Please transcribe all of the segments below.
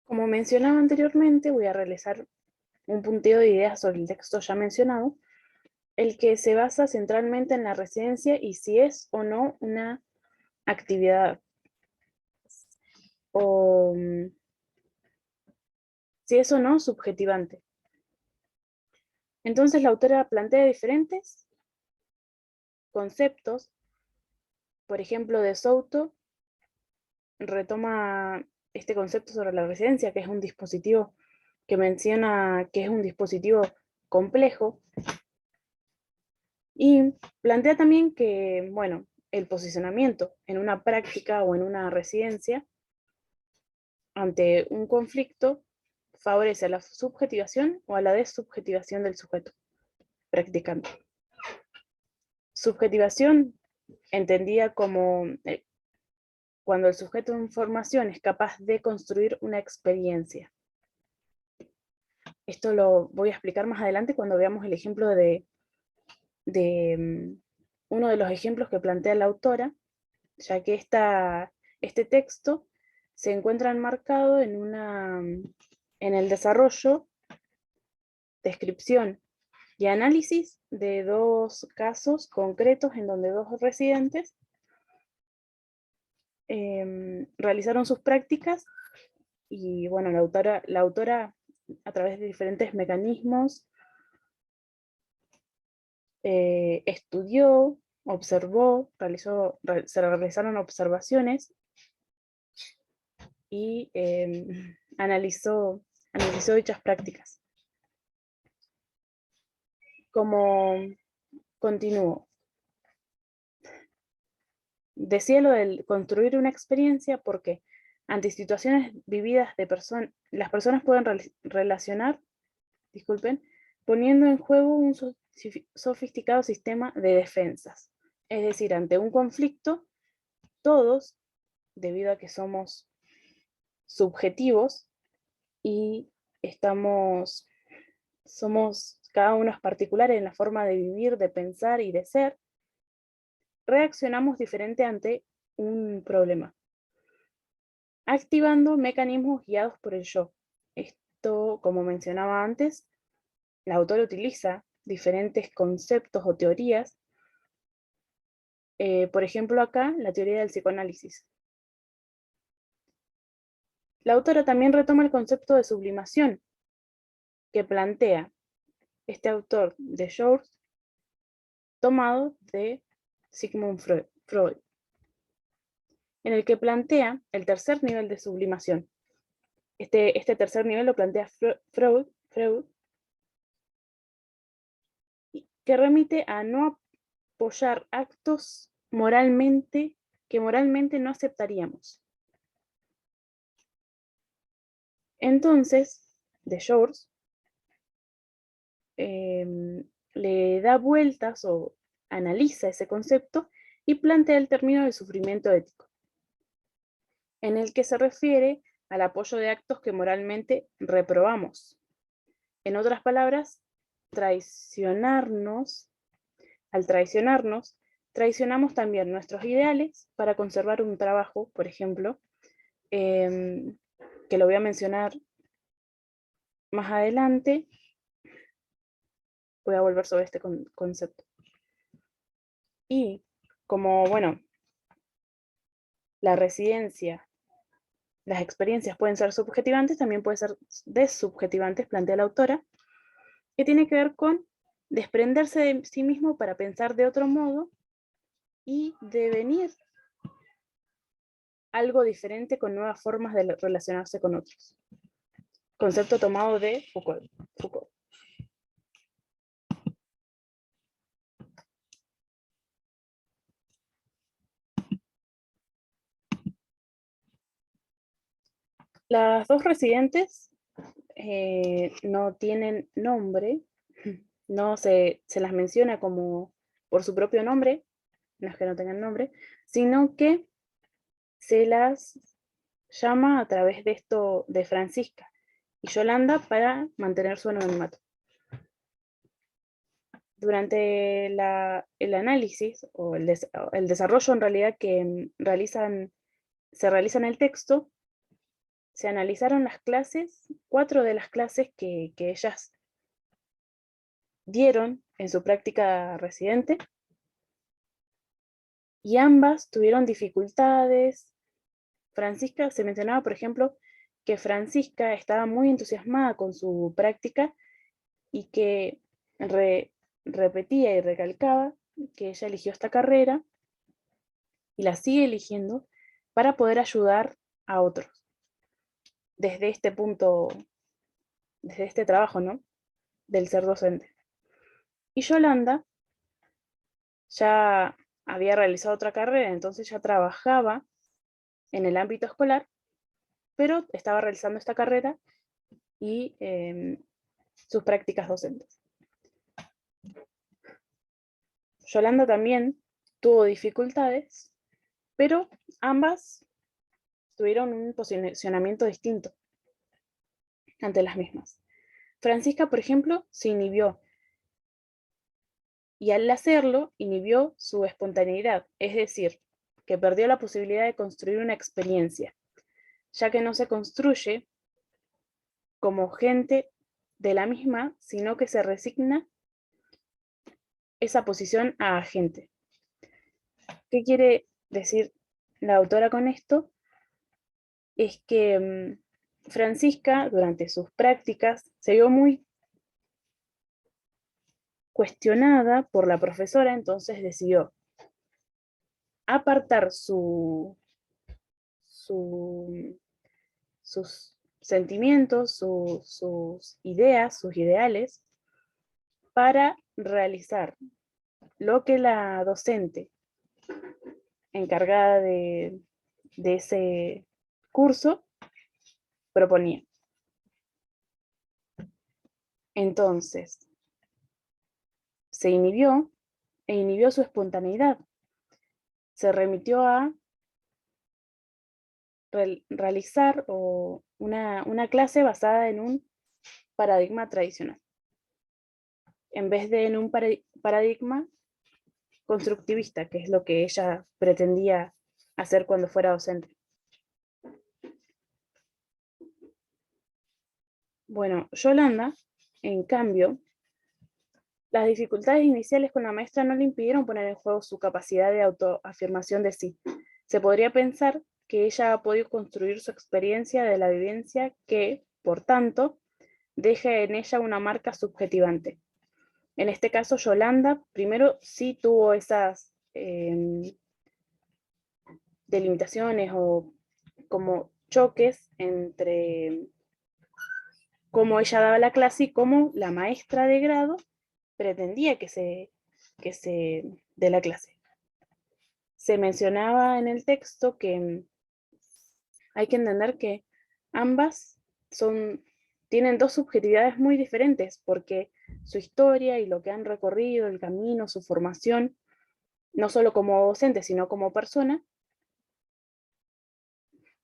Como mencionaba anteriormente, voy a realizar un punteo de ideas sobre el texto ya mencionado, el que se basa centralmente en la residencia y si es o no una actividad, o si es o no subjetivante. Entonces la autora plantea diferentes conceptos. Por ejemplo, de Souto retoma este concepto sobre la residencia, que es un dispositivo que menciona que es un dispositivo complejo, y plantea también que, bueno, el posicionamiento en una práctica o en una residencia ante un conflicto favorece a la subjetivación o a la desubjetivación del sujeto practicante. Subjetivación entendida como cuando el sujeto de información es capaz de construir una experiencia. Esto lo voy a explicar más adelante cuando veamos el ejemplo de uno de los ejemplos que plantea la autora, ya que este texto se encuentra enmarcado en el desarrollo, descripción y análisis de dos casos concretos en donde dos residentes realizaron sus prácticas y bueno, la autora a través de diferentes mecanismos estudió, observó, se realizaron observaciones y analizó dichas prácticas. Como continúo, decía lo del construir una experiencia porque ante situaciones vividas de personas, las personas pueden relacionar, disculpen, poniendo en juego un sofisticado sistema de defensas. Es decir, ante un conflicto, todos, debido a que somos subjetivos y somos cada uno es particular en la forma de vivir, de pensar y de ser, reaccionamos diferente ante un problema, activando mecanismos guiados por el yo. Esto, como mencionaba antes, la autora utiliza diferentes conceptos o teorías, por ejemplo acá, la teoría del psicoanálisis. La autora también retoma el concepto de sublimación que plantea este autor de George, tomado de Sigmund Freud, en el que plantea el tercer nivel de sublimación. Este tercer nivel lo plantea Freud, que remite a no apoyar actos que moralmente no aceptaríamos. Entonces, de George le da vueltas o analiza ese concepto y plantea el término de sufrimiento ético, en el que se refiere al apoyo de actos que moralmente reprobamos. En otras palabras, al traicionarnos, traicionamos también nuestros ideales para conservar un trabajo, por ejemplo, que lo voy a mencionar más adelante. Voy a volver sobre este concepto. Y como, bueno, la residencia, las experiencias pueden ser subjetivantes, también pueden ser desubjetivantes, plantea la autora, que tiene que ver con desprenderse de sí mismo para pensar de otro modo y devenir algo diferente con nuevas formas de relacionarse con otros. Concepto tomado de Foucault. Las dos residentes no tienen nombre, no se las menciona como por su propio nombre, no es que no tengan nombre, sino que se las llama a través de esto de Francisca y Yolanda para mantener su anonimato. Durante el análisis o el desarrollo en realidad que se realiza en el texto, se analizaron las clases, 4 de las clases que ellas dieron en su práctica residente, y ambas tuvieron dificultades. Francisca, se mencionaba, por ejemplo, que Francisca estaba muy entusiasmada con su práctica y que repetía y recalcaba que ella eligió esta carrera y la sigue eligiendo para poder ayudar a otros desde este punto, desde este trabajo, ¿no? Del ser docente. Y Yolanda ya había realizado otra carrera, entonces ya trabajaba en el ámbito escolar, pero estaba realizando esta carrera y sus prácticas docentes. Yolanda también tuvo dificultades, pero ambas tuvieron un posicionamiento distinto ante las mismas. Francisca, por ejemplo, se inhibió, y al hacerlo inhibió su espontaneidad, es decir, que perdió la posibilidad de construir una experiencia, ya que no se construye como gente de la misma, sino que se resigna esa posición a agente. ¿Qué quiere decir la autora con esto? Es que Francisca, durante sus prácticas, se vio muy cuestionada por la profesora, entonces decidió apartar sus sentimientos, sus ideas, sus ideales, para realizar lo que la docente encargada de ese curso proponía. Entonces, se inhibió e inhibió su espontaneidad. Se remitió a realizar una clase basada en un paradigma tradicional, en vez de en un paradigma constructivista, que es lo que ella pretendía hacer cuando fuera docente. Bueno, Yolanda, en cambio, las dificultades iniciales con la maestra no le impidieron poner en juego su capacidad de autoafirmación de sí. Se podría pensar que ella ha podido construir su experiencia de la vivencia que, por tanto, deja en ella una marca subjetivante. En este caso, Yolanda primero sí tuvo esas delimitaciones o como choques entre cómo ella daba la clase y cómo la maestra de grado pretendía que se dé la clase. Se mencionaba en el texto que hay que entender que ambas tienen dos subjetividades muy diferentes, porque su historia y lo que han recorrido, el camino, su formación, no solo como docente, sino como persona,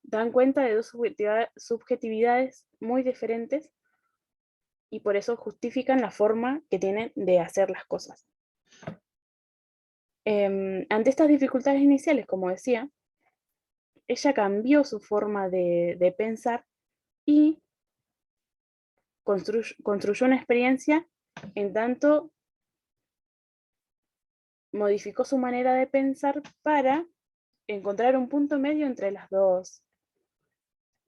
dan cuenta de dos subjetividades muy diferentes y por eso justifican la forma que tienen de hacer las cosas. Ante estas dificultades iniciales, como decía, ella cambió su forma de pensar y construyó una experiencia en tanto modificó su manera de pensar para encontrar un punto medio entre las dos,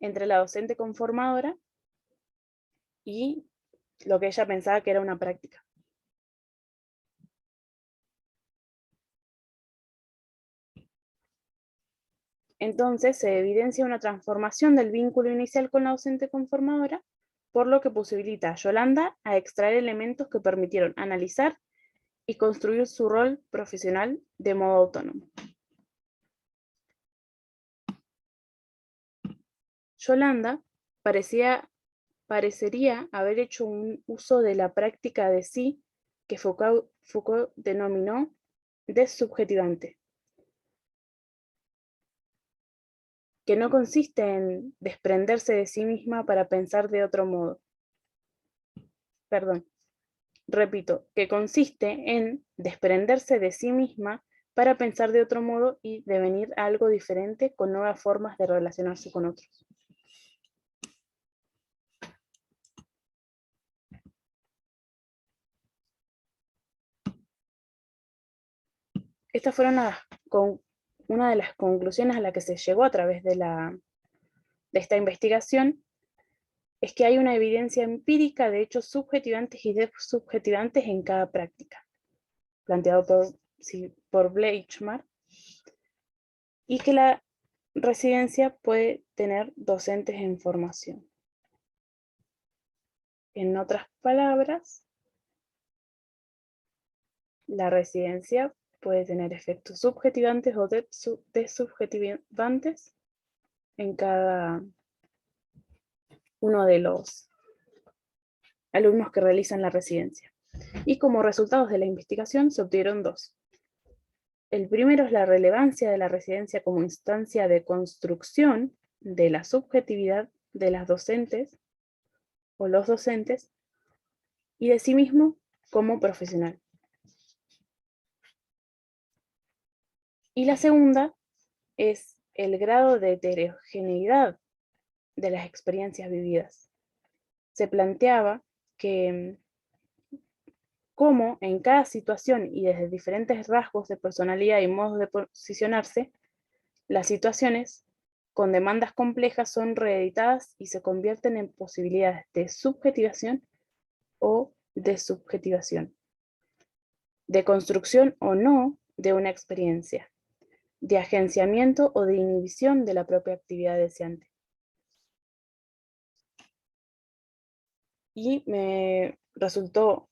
entre la docente conformadora y lo que ella pensaba que era una práctica. Entonces se evidencia una transformación del vínculo inicial con la docente conformadora, por lo que posibilita a Yolanda a extraer elementos que permitieron analizar y construir su rol profesional de modo autónomo. Yolanda parecería haber hecho un uso de la práctica de sí que Foucault denominó dessubjetivante, que no consiste en desprenderse de sí misma para pensar de otro modo. Perdón, repito, que consiste en desprenderse de sí misma para pensar de otro modo y devenir algo diferente con nuevas formas de relacionarse con otros. Estas fueron una de las conclusiones a la que se llegó a través de esta investigación, es que hay una evidencia empírica de hechos subjetivantes y desubjetivantes en cada práctica, planteado por Bleichmar, y que la residencia puede tener docentes en formación. En otras palabras, la residencia puede tener efectos subjetivantes o desubjetivantes en cada uno de los alumnos que realizan la residencia. Y como resultados de la investigación se obtuvieron dos. El primero es la relevancia de la residencia como instancia de construcción de la subjetividad de las docentes o los docentes y de sí mismo como profesional. Y la segunda es el grado de heterogeneidad de las experiencias vividas. Se planteaba que cómo en cada situación y desde diferentes rasgos de personalidad y modos de posicionarse, las situaciones con demandas complejas son reeditadas y se convierten en posibilidades de subjetivación o desubjetivación, de construcción o no de una experiencia, de agenciamiento o de inhibición de la propia actividad deseante. Y me resultó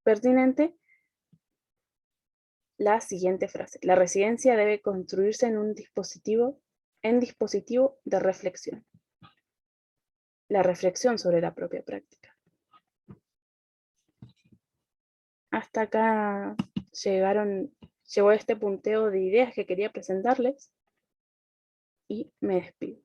pertinente la siguiente frase: la residencia debe construirse en dispositivo de reflexión. La reflexión sobre la propia práctica. Hasta acá llegó este punteo de ideas que quería presentarles y me despido.